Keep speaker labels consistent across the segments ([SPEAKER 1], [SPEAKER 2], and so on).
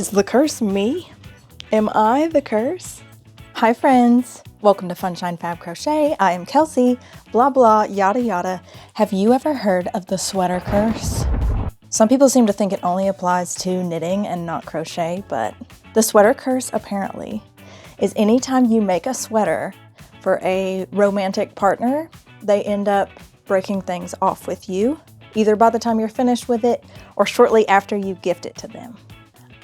[SPEAKER 1] Is the curse me? Am I the curse? Hi friends, welcome to Funshine Fab Crochet. I am Kelsey, blah blah yada yada. Have you ever heard of the sweater curse? Some people seem to think it only applies to knitting and not crochet, but the sweater curse apparently is anytime you make a sweater for a romantic partner, they end up breaking things off with you, either by the time you're finished with it or shortly after you gift it to them.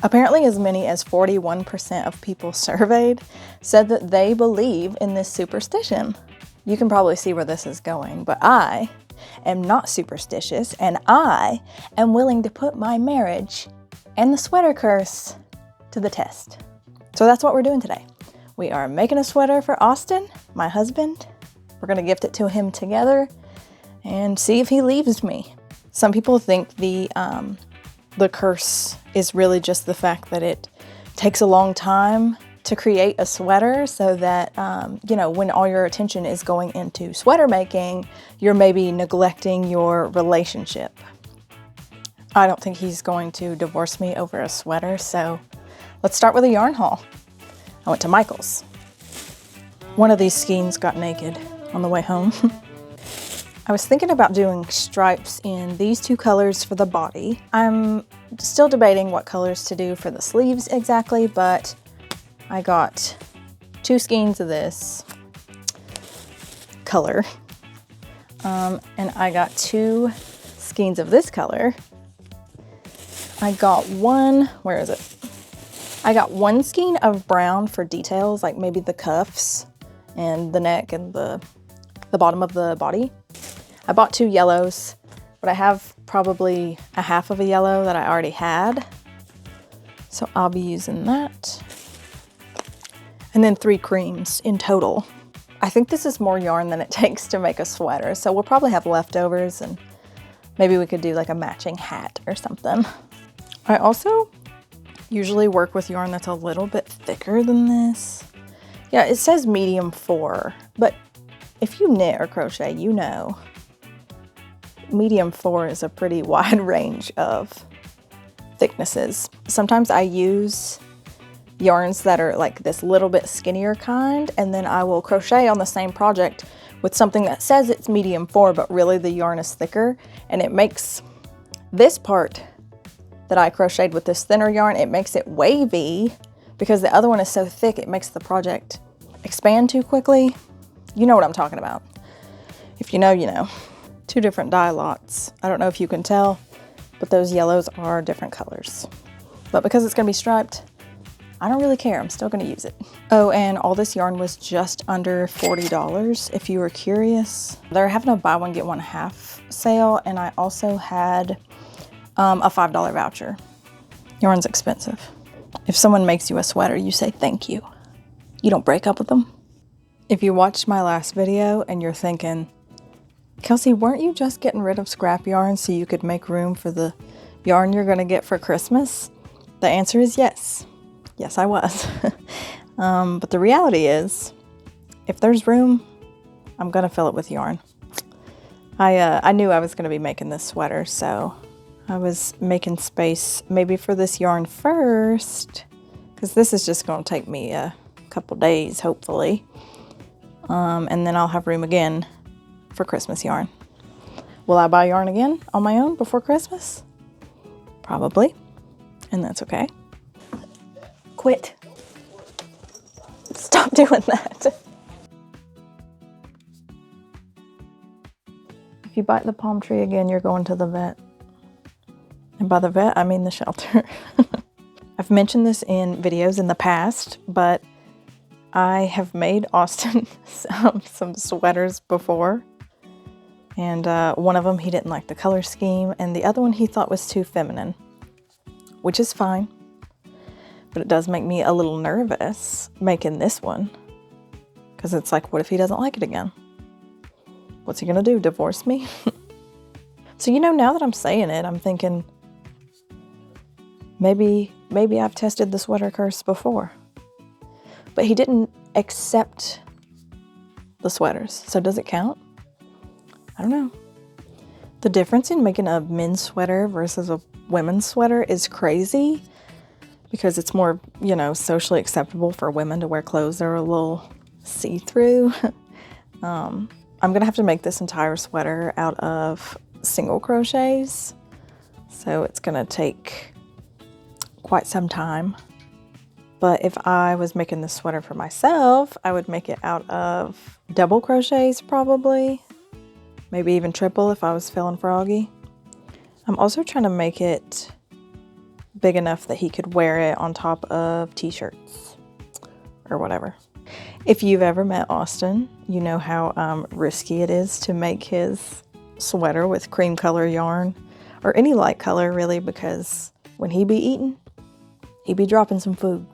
[SPEAKER 1] Apparently as many as 41% of people surveyed said that they believe in this superstition. You can probably see where this is going, but I am not superstitious and I am willing to put my marriage and the sweater curse to the test. So that's what we're doing today. We are making a sweater for Austin, my husband. We're gonna gift it to him together and see if he leaves me. Some people think the curse is really just the fact that it takes a long time to create a sweater so that, when all your attention is going into sweater making, you're maybe neglecting your relationship. I don't think he's going to divorce me over a sweater, so let's start with a yarn haul. I went to Michael's. One of these skeins got naked on the way home. I was thinking about doing stripes in these two colors for the body. I'm still debating what colors to do for the sleeves exactly, but I got 2 skeins of this color. And I got 2 skeins of this color. I got one, where is it? I got 1 skein of brown for details, like maybe the cuffs and the neck and the bottom of the body. I bought 2 yellows, but I have probably a half of a yellow that I already had. So I'll be using that. And then 3 creams in total. I think this is more yarn than it takes to make a sweater, so we'll probably have leftovers and maybe we could do like a matching hat or something. I also usually work with yarn that's a little bit thicker than this. Yeah, it says medium 4, but if you knit or crochet, you know medium 4 is a pretty wide range of thicknesses. Sometimes I use yarns that are like this little bit skinnier kind, and then I will crochet on the same project with something that says it's medium 4, but really the yarn is thicker, and it makes this part that I crocheted with this thinner yarn, it makes it wavy because the other one is so thick it makes the project expand too quickly. You know what I'm talking about. If you know, you know. 2 different dye lots. I don't know if you can tell, but those yellows are different colors. But because it's gonna be striped, I don't really care. I'm still gonna use it. Oh, and all this yarn was just under $40 if you were curious. They're having a buy one get one half sale, and I also had a $5 voucher. Yarn's expensive. If someone makes you a sweater, you say thank you. You don't break up with them. If you watched my last video and you're thinking, Kelsey, weren't you just getting rid of scrap yarn so you could make room for the yarn you're gonna get for Christmas? The answer is yes. Yes, I was. But the reality is, if there's room, I'm gonna fill it with yarn. I knew I was gonna be making this sweater, so I was making space maybe for this yarn first, because this is just gonna take me a couple days, hopefully. And then I'll have room again for Christmas yarn. Will I buy yarn again on my own before Christmas? Probably, and that's okay. Quit. Stop doing that. If you bite the palm tree again, you're going to the vet. And by the vet, I mean the shelter. I've mentioned this in videos in the past, but I have made Austin some sweaters before. And one of them, he didn't like the color scheme, and the other one he thought was too feminine, which is fine. But it does make me a little nervous making this one, because it's like, what if he doesn't like it again? What's he gonna do, divorce me? So, now that I'm saying it, I'm thinking, maybe I've tested the sweater curse before. But he didn't accept the sweaters, so does it count? I don't know. The difference in making a men's sweater versus a women's sweater is crazy. because it's more, you know, socially acceptable for women to wear clothes that are a little see-through. I'm gonna have to make this entire sweater out of single crochets, so it's gonna take quite some time. But if I was making this sweater for myself, I would make it out of double crochets probably, maybe even triple if I was feeling froggy. I'm also trying to make it big enough that he could wear it on top of t-shirts or whatever. If you've ever met Austin, you know how risky it is to make his sweater with cream color yarn, or any light color really, because when he be eating, he be dropping some food.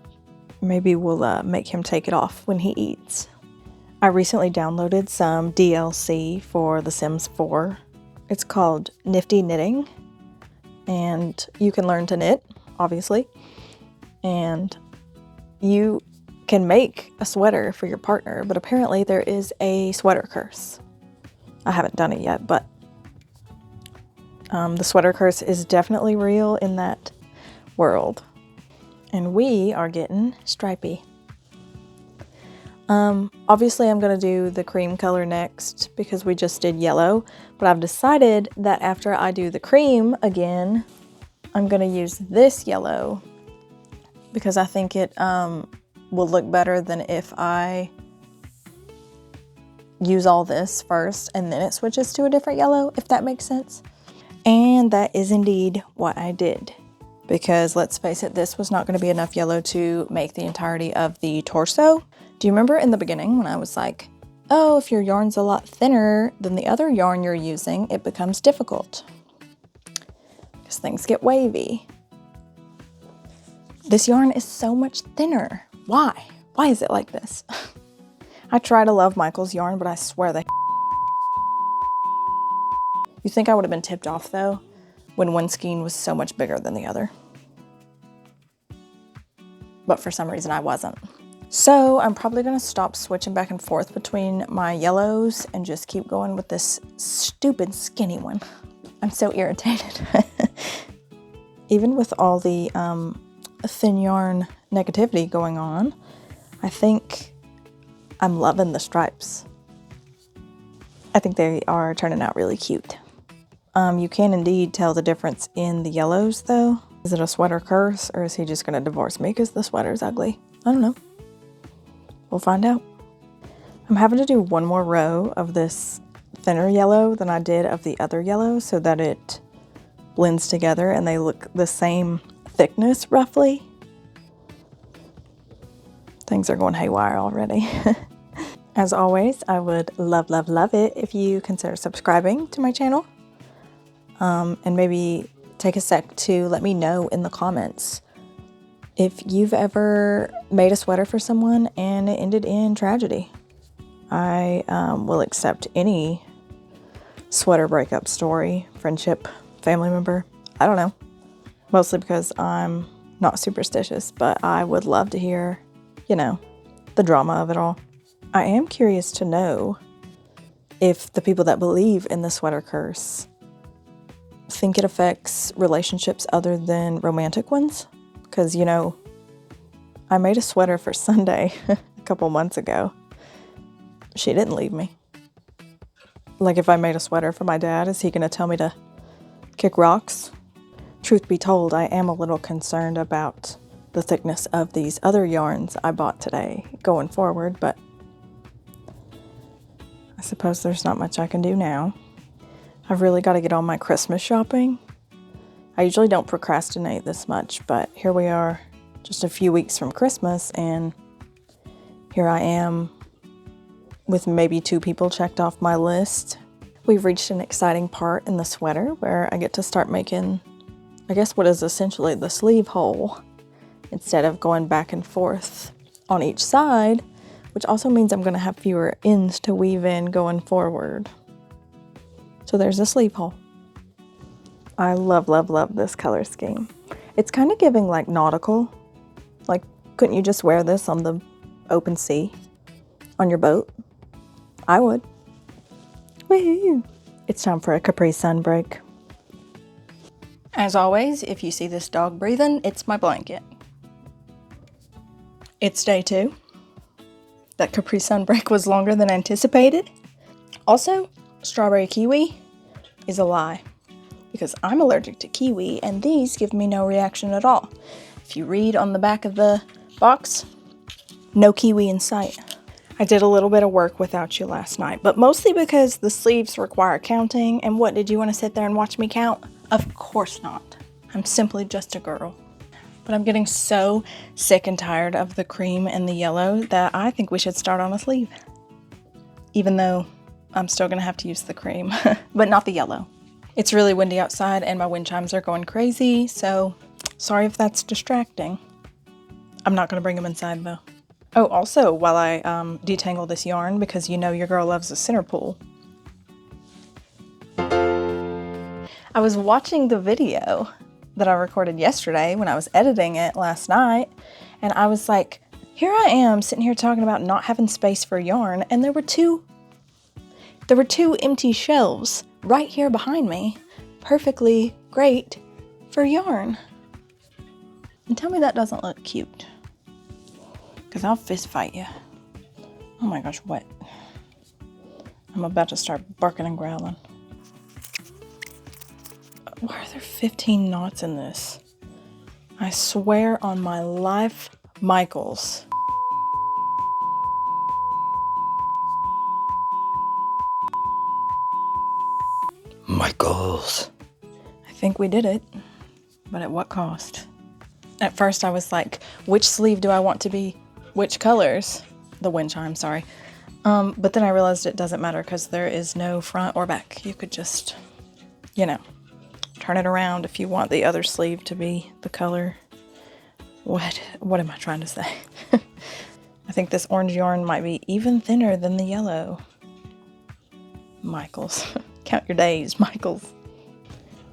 [SPEAKER 1] Maybe we'll make him take it off when he eats. I recently downloaded some DLC for The Sims 4. It's called Nifty Knitting, and you can learn to knit, obviously, and you can make a sweater for your partner, but apparently there is a sweater curse. I haven't done it yet, but the sweater curse is definitely real in that world. And we are getting stripy. Obviously I'm gonna do the cream color next because we just did yellow, but I've decided that after I do the cream again, I'm gonna use this yellow because I think it will look better than if I use all this first and then it switches to a different yellow, if that makes sense. And that is indeed what I did. Because let's face it, this was not going to be enough yellow to make the entirety of the torso. Do you remember in the beginning when I was like, oh, if your yarn's a lot thinner than the other yarn you're using, it becomes difficult because things get wavy. This yarn is so much thinner. Why? Why is it like this? I try to love Michael's yarn, but I swear they You think I would have been tipped off though when one skein was so much bigger than the other? But for some reason I wasn't. So I'm probably gonna stop switching back and forth between my yellows and just keep going with this stupid skinny one. I'm so irritated. Even with all the thin yarn negativity going on, I think I'm loving the stripes. I think they are turning out really cute. You can indeed tell the difference in the yellows though. Is it a sweater curse, or is he just gonna divorce me because the sweater's ugly? I don't know. We'll find out. I'm having to do one more row of this thinner yellow than I did of the other yellow so that it blends together and they look the same thickness roughly. Things are going haywire already. As always, I would love, love, love it if you consider subscribing to my channel. And maybe take a sec to let me know in the comments if you've ever made a sweater for someone and it ended in tragedy. I will accept any sweater breakup story, friendship, family member. I don't know. Mostly because I'm not superstitious, but I would love to hear, you know, the drama of it all. I am curious to know if the people that believe in the sweater curse think it affects relationships other than romantic ones. Because, you know, I made a sweater for Sunday a couple months ago. She didn't leave me. Like, if I made a sweater for my dad, is he going to tell me to kick rocks? Truth be told, I am a little concerned about the thickness of these other yarns I bought today going forward, but I suppose there's not much I can do now. I've really got to get on my Christmas shopping. I usually don't procrastinate this much, but here we are just a few weeks from Christmas, and here I am with maybe 2 people checked off my list. We've reached an exciting part in the sweater where I get to start making, I guess, what is essentially the sleeve hole instead of going back and forth on each side, which also means I'm going to have fewer ends to weave in going forward. So there's a sleeve hole. I love, love, love this color scheme. It's kind of giving like nautical. Like, couldn't you just wear this on the open sea on your boat? I would. Woohoo! It's time for a Capri Sun break. As always, if you see this dog breathing, it's my blanket. It's day 2. That Capri Sun break was longer than anticipated. Also, strawberry kiwi is a lie because I'm allergic to kiwi and these give me no reaction at all. If you read on the back of the box, no kiwi in sight. I did a little bit of work without you last night, but mostly because the sleeves require counting, and what, did you want to sit there and watch me count? Of course not. I'm simply just a girl. But I'm getting so sick and tired of the cream and the yellow that I think we should start on a sleeve. Even though I'm still gonna have to use the cream, but not the yellow. It's really windy outside and my wind chimes are going crazy, so sorry if that's distracting. I'm not gonna bring them inside though. Oh, also, while I detangle this yarn, because you know your girl loves a center pull, I was watching the video that I recorded yesterday when I was editing it last night, and I was like, here I am sitting here talking about not having space for yarn, and there were two empty shelves right here behind me, perfectly great for yarn. And tell me that doesn't look cute, because I'll fist fight you. Oh my gosh, what? I'm about to start barking and growling. Why are there 15 knots in this? I swear on my life, Michaels. Michaels. I think we did it, but at what cost? At first I was like, which sleeve do I want to be which colors? The wind chime, sorry. But then I realized it doesn't matter because there is no front or back. You could just, you know, turn it around if you want the other sleeve to be the color. What am I trying to say? I think this orange yarn might be even thinner than the yellow. Michaels. Count your days, Michaels.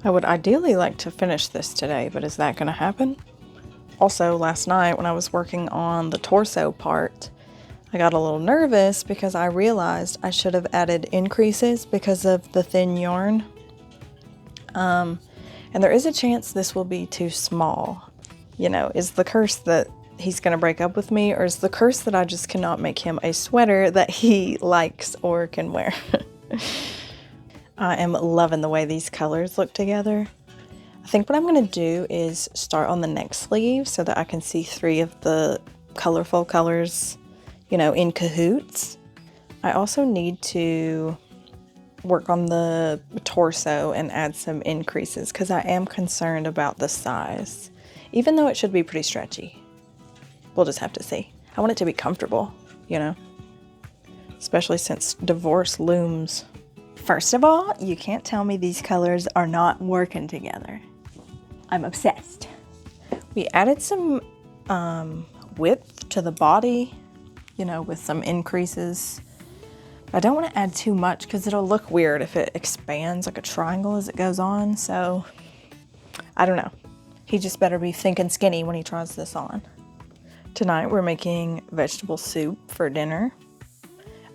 [SPEAKER 1] I would ideally like to finish this today, but is that going to happen? Also, last night when I was working on the torso part, I got a little nervous because I realized I should have added increases because of the thin yarn. And there is a chance this will be too small. You know, is the curse that he's going to break up with me, or is the curse that I just cannot make him a sweater that he likes or can wear? I am loving the way these colors look together. I think what I'm going to do is start on the next sleeve so that I can see 3 of the colorful colors, you know, in cahoots. I also need to work on the torso and add some increases because I am concerned about the size, even though it should be pretty stretchy. We'll just have to see. I want it to be comfortable, you know, especially since divorce looms. First of all, you can't tell me these colors are not working together. I'm obsessed. We added some width to the body, you know, with some increases. I don't want to add too much because it'll look weird if it expands like a triangle as it goes on. So I don't know. He just better be thinking skinny when he tries this on. Tonight we're making vegetable soup for dinner.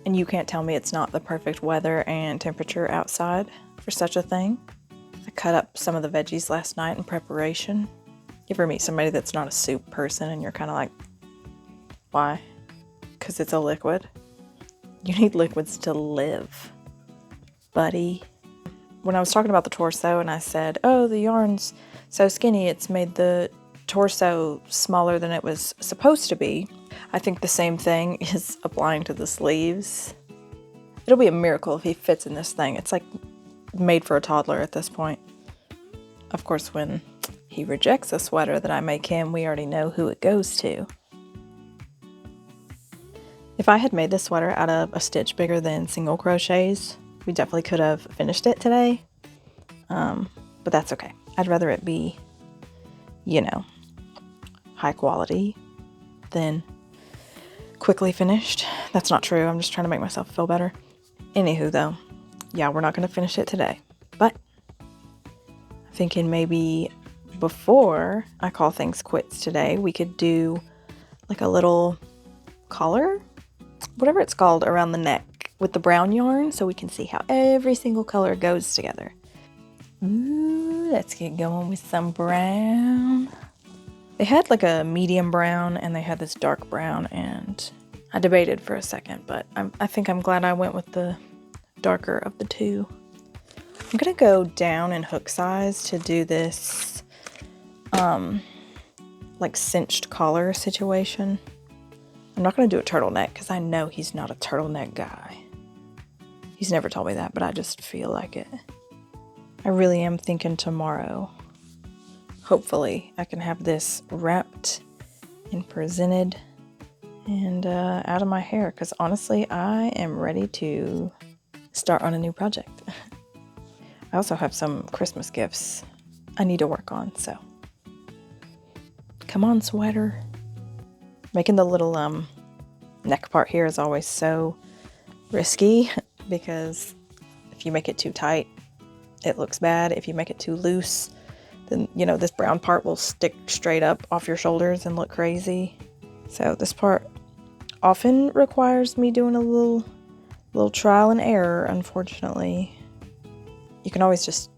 [SPEAKER 1] And you can't tell me it's not the perfect weather and temperature outside for such a thing. I cut up some of the veggies last night in preparation. You ever meet somebody that's not a soup person and you're kind of like, why? Because it's a liquid. You need liquids to live, buddy. When I was talking about the torso and I said, oh, the yarn's so skinny, it's made the torso smaller than it was supposed to be. I think the same thing is applying to the sleeves. It'll be a miracle if he fits in this thing. It's like made for a toddler at this point. Of course, when he rejects a sweater that I make him, we already know who it goes to. If I had made this sweater out of a stitch bigger than single crochets, we definitely could have finished it today. But that's okay. I'd rather it be, you know, high quality than quickly finished. That's not true. I'm just trying to make myself feel better. Anywho, though, yeah, we're not going to finish it today. But I'm thinking maybe before I call things quits today, we could do like a little collar, whatever it's called, around the neck with the brown yarn so we can see how every single color goes together. Ooh, let's get going with some brown. They had like a medium brown and they had this dark brown, and I debated for a second, but I think I'm glad I went with the darker of the two. I'm gonna go down in hook size to do this like cinched collar situation. I'm not gonna do a turtleneck because I know he's not a turtleneck guy. He's never told me that, but I just feel like it. I really am thinking tomorrow, hopefully, I can have this wrapped and presented and out of my hair, because honestly, I am ready to start on a new project. I also have some Christmas gifts I need to work on, so. Come on, sweater. Making the little neck part here is always so risky because if you make it too tight, it looks bad. If you make it too loose, then, you know, this brown part will stick straight up off your shoulders and look crazy. So this part often requires me doing a little trial and error, unfortunately. You can always just,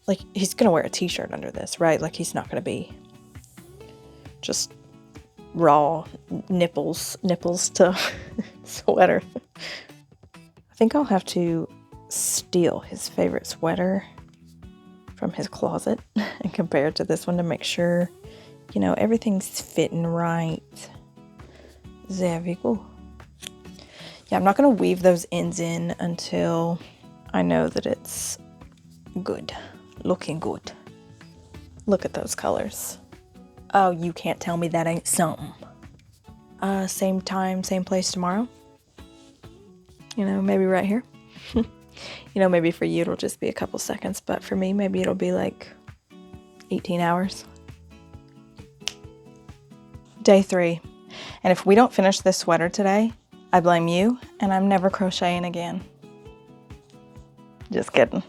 [SPEAKER 1] like, he's gonna wear a t-shirt under this, right? Like, he's not gonna be just raw nipples to sweater. I think I'll have to steal his favorite sweater from his closet and compare it to this one to make sure, you know, everything's fitting right. There we go. Yeah, I'm not gonna weave those ends in until I know that it's good, looking good. Look at those colors. Oh, you can't tell me that ain't something. Same time, same place tomorrow. You know, maybe right here. You know, maybe for you it'll just be a couple seconds, but for me, maybe it'll be like 18 hours. Day 3. And if we don't finish this sweater today, I blame you, and I'm never crocheting again. Just kidding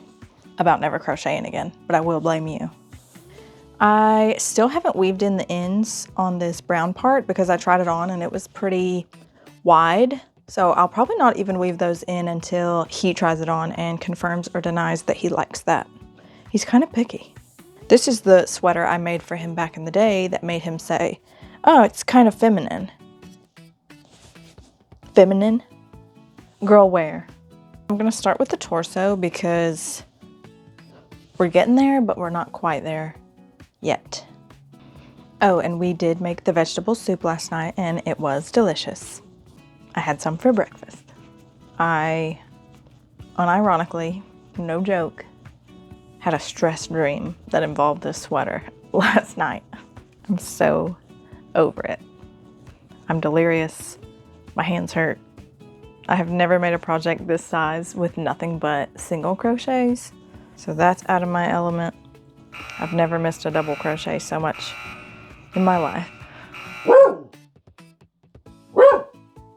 [SPEAKER 1] about never crocheting again, but I will blame you. I still haven't weaved in the ends on this brown part because I tried it on and it was pretty wide. So I'll probably not even weave those in until he tries it on and confirms or denies that he likes that. He's kind of picky. This is the sweater I made for him back in the day that made him say, oh, it's kind of feminine. Feminine? Girl wear. I'm gonna start with the torso because we're getting there, but we're not quite there yet. Oh, and we did make the vegetable soup last night and it was delicious. I had some for breakfast. I, unironically, no joke, had a stress dream that involved this sweater last night. I'm so over it. I'm delirious. My hands hurt. I have never made a project this size with nothing but single crochets, so that's out of my element. I've never missed a double crochet so much in my life.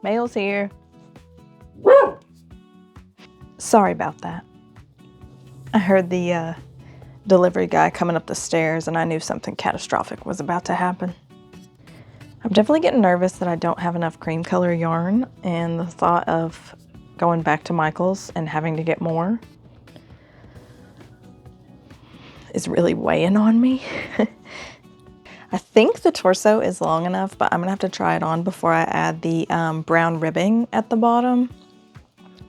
[SPEAKER 1] Mail's here. Sorry about that. I heard the delivery guy coming up the stairs and I knew something catastrophic was about to happen. I'm definitely getting nervous that I don't have enough cream color yarn, and the thought of going back to Michael's and having to get more is really weighing on me. I think the torso is long enough, but I'm gonna have to try it on before I add the brown ribbing at the bottom.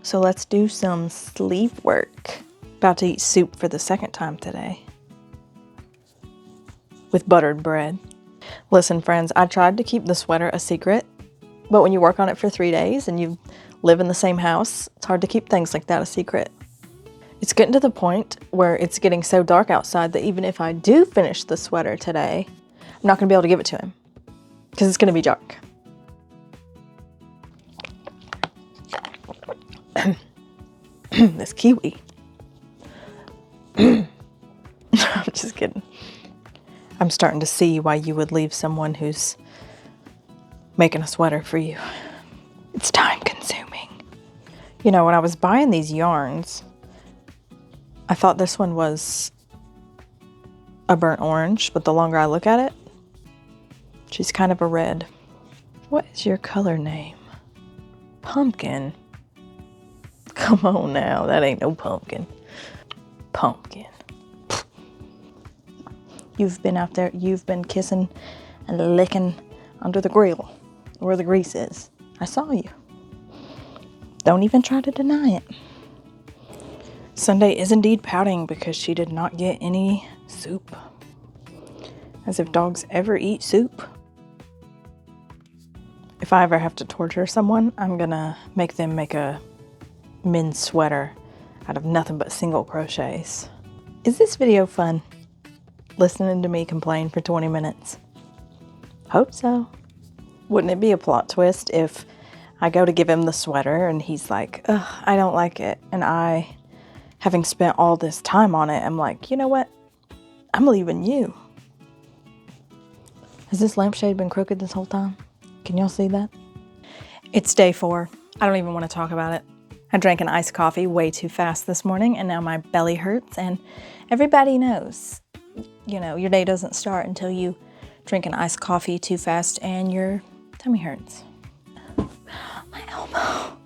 [SPEAKER 1] So let's do some sleeve work. About to eat soup for the second time today with buttered bread. Listen, friends, I tried to keep the sweater a secret, but when you work on it for 3 days and you live in the same house, it's hard to keep things like that a secret. It's getting to the point where it's getting so dark outside that even if I do finish the sweater today, I'm not going to be able to give it to him because it's going to be dark. This kiwi. I'm just kidding. I'm starting to see why you would leave someone who's making a sweater for you. It's time consuming. You know, when I was buying these yarns, I thought this one was a burnt orange, but the longer I look at it, she's kind of a red. What is your color name? Pumpkin. Come on now, that ain't no pumpkin. Pumpkin. You've been out there, you've been kissing and licking under the grill where the grease is. I saw you. Don't even try to deny it. Sunday is indeed pouting because she did not get any soup. As if dogs ever eat soup. If I ever have to torture someone, I'm gonna make them make a men's sweater out of nothing but single crochets. Is this video fun? Listening to me complain for 20 minutes? Hope so. Wouldn't it be a plot twist if I go to give him the sweater and he's like, ugh, I don't like it. And I, having spent all this time on it, I'm like, you know what? I'm leaving you. Has this lampshade been crooked this whole time? Can y'all see that? It's day 4. I don't even want to talk about it. I drank an iced coffee way too fast this morning and now my belly hurts, and everybody knows, you know, your day doesn't start until you drink an iced coffee too fast and your tummy hurts. My elbow.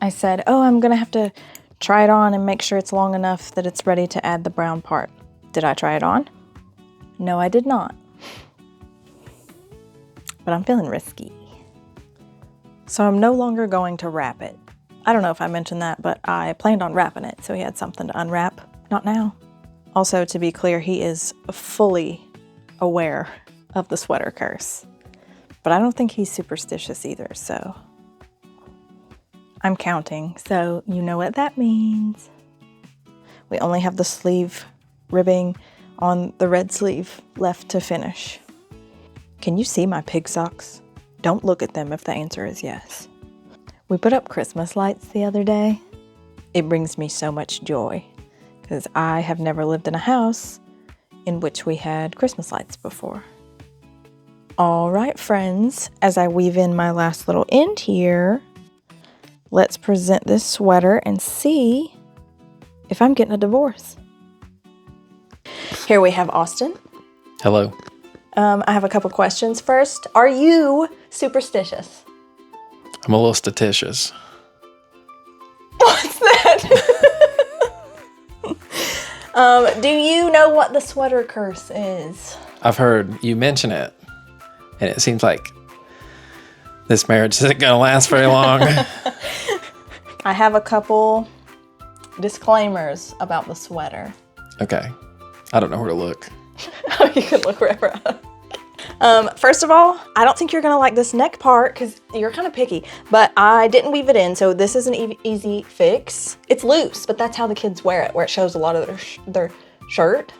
[SPEAKER 1] I said, oh, I'm gonna have to try it on and make sure it's long enough that it's ready to add the brown part. Did I try it on? No, I did not. But I'm feeling risky. So I'm no longer going to wrap it. I don't know if I mentioned that, but I planned on wrapping it, so he had something to unwrap. Not now. Also, to be clear, he is fully aware of the sweater curse. But I don't think he's superstitious either, so I'm counting, so you know what that means. We only have the sleeve ribbing on the red sleeve left to finish. Can you see my pig socks? Don't look at them if the answer is yes. We put up Christmas lights the other day. It brings me so much joy because I have never lived in a house in which we had Christmas lights before. All right, friends, as I weave in my last little end here, let's present this sweater and see if I'm getting a divorce. Here we have Austin.
[SPEAKER 2] Hello.
[SPEAKER 1] I have a couple questions. First, are you superstitious?
[SPEAKER 2] I'm a little statitious.
[SPEAKER 1] What's that? Do you know what the sweater curse is?
[SPEAKER 2] I've heard you mention it, and it seems like this marriage isn't going to last very long.
[SPEAKER 1] I have a couple disclaimers about the sweater.
[SPEAKER 2] Okay. I don't know where to look.
[SPEAKER 1] You can look wherever. First of all, I don't think you're gonna like this neck part because you're kind of picky, but I didn't weave it in, so this is an easy fix. It's loose, but that's how the kids wear it, where it shows a lot of their shirt.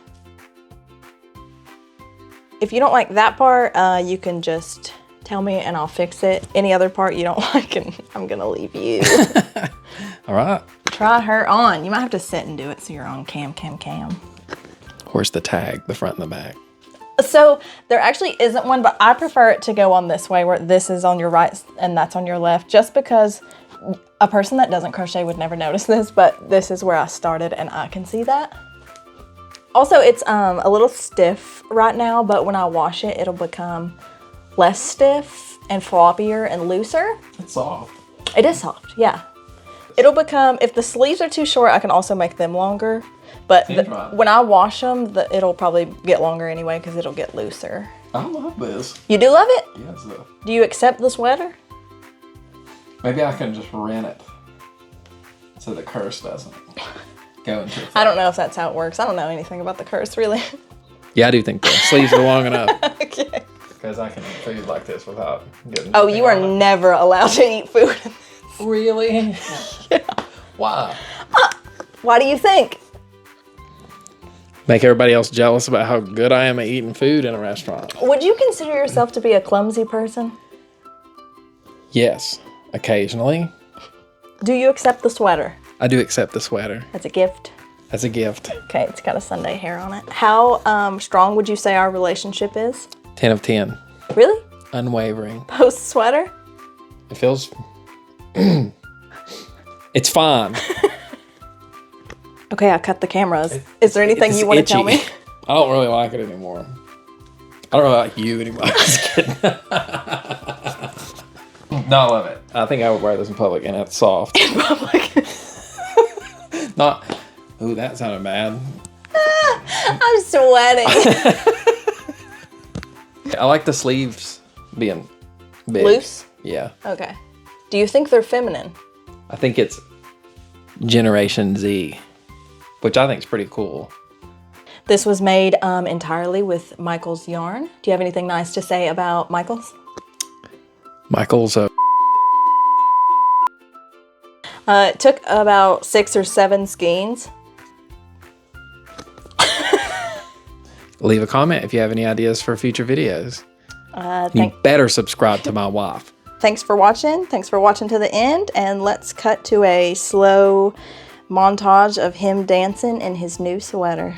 [SPEAKER 1] If you don't like that part, you can just tell me and I'll fix it. Any other part you don't like, and I'm gonna leave you.
[SPEAKER 2] All right.
[SPEAKER 1] Try her on. You might have to sit and do it so you're on cam.
[SPEAKER 2] Where's the tag, the front and the back?
[SPEAKER 1] So there actually isn't one, but I prefer it to go on this way where this is on your right and that's on your left, just because a person that doesn't crochet would never notice this, but this is where I started and I can see that. Also, it's a little stiff right now, but when I wash it, it'll become less stiff and floppier and looser.
[SPEAKER 2] It's soft.
[SPEAKER 1] It is soft, yeah. It'll become, if the sleeves are too short, I can also make them longer. But when I wash them, it'll probably get longer anyway because it'll get looser.
[SPEAKER 2] I love this.
[SPEAKER 1] You do love it?
[SPEAKER 2] Yes.
[SPEAKER 1] Do you accept the sweater?
[SPEAKER 2] Maybe I can just rent it so the curse doesn't go into it.
[SPEAKER 1] I don't know if that's how it works. I don't know anything about the curse, really.
[SPEAKER 2] Yeah, I do think the sleeves are long enough.
[SPEAKER 1] Okay.
[SPEAKER 2] Because I can eat food like this without getting...
[SPEAKER 1] Oh, you are never allowed to eat food.
[SPEAKER 2] Really?
[SPEAKER 1] Yeah.
[SPEAKER 2] Why?
[SPEAKER 1] Why do you think?
[SPEAKER 2] Make everybody else jealous about how good I am at eating food in a restaurant.
[SPEAKER 1] Would you consider yourself to be a clumsy person?
[SPEAKER 2] Yes, occasionally.
[SPEAKER 1] Do you accept the sweater?
[SPEAKER 2] I do accept the sweater.
[SPEAKER 1] As a gift?
[SPEAKER 2] As a gift.
[SPEAKER 1] Okay, it's got a Sunday hair on it. How strong would you say our relationship is?
[SPEAKER 2] 10 of 10.
[SPEAKER 1] Really?
[SPEAKER 2] Unwavering.
[SPEAKER 1] Post sweater?
[SPEAKER 2] It feels... It's fine.
[SPEAKER 1] Okay, I cut the cameras. Is there anything you want to tell me?
[SPEAKER 2] I don't really like it anymore. I don't really like you anymore. Just kidding. No, I love it. I think I would wear this in public, and it's soft.
[SPEAKER 1] In public?
[SPEAKER 2] Not... Ooh, that sounded bad.
[SPEAKER 1] I'm sweating.
[SPEAKER 2] I like the sleeves being big.
[SPEAKER 1] Loose?
[SPEAKER 2] Yeah.
[SPEAKER 1] Okay. Do you think they're feminine?
[SPEAKER 2] I think it's Generation Z, which I think is pretty cool.
[SPEAKER 1] This was made entirely with Michael's yarn. Do you have anything nice to say about Michael's?
[SPEAKER 2] Michael's
[SPEAKER 1] It took about 6 or 7 skeins.
[SPEAKER 2] Leave a comment if you have any ideas for future videos. You better subscribe to my wife.
[SPEAKER 1] Thanks for watching. Thanks for watching to the end. And let's cut to a slow montage of him dancing in his new sweater.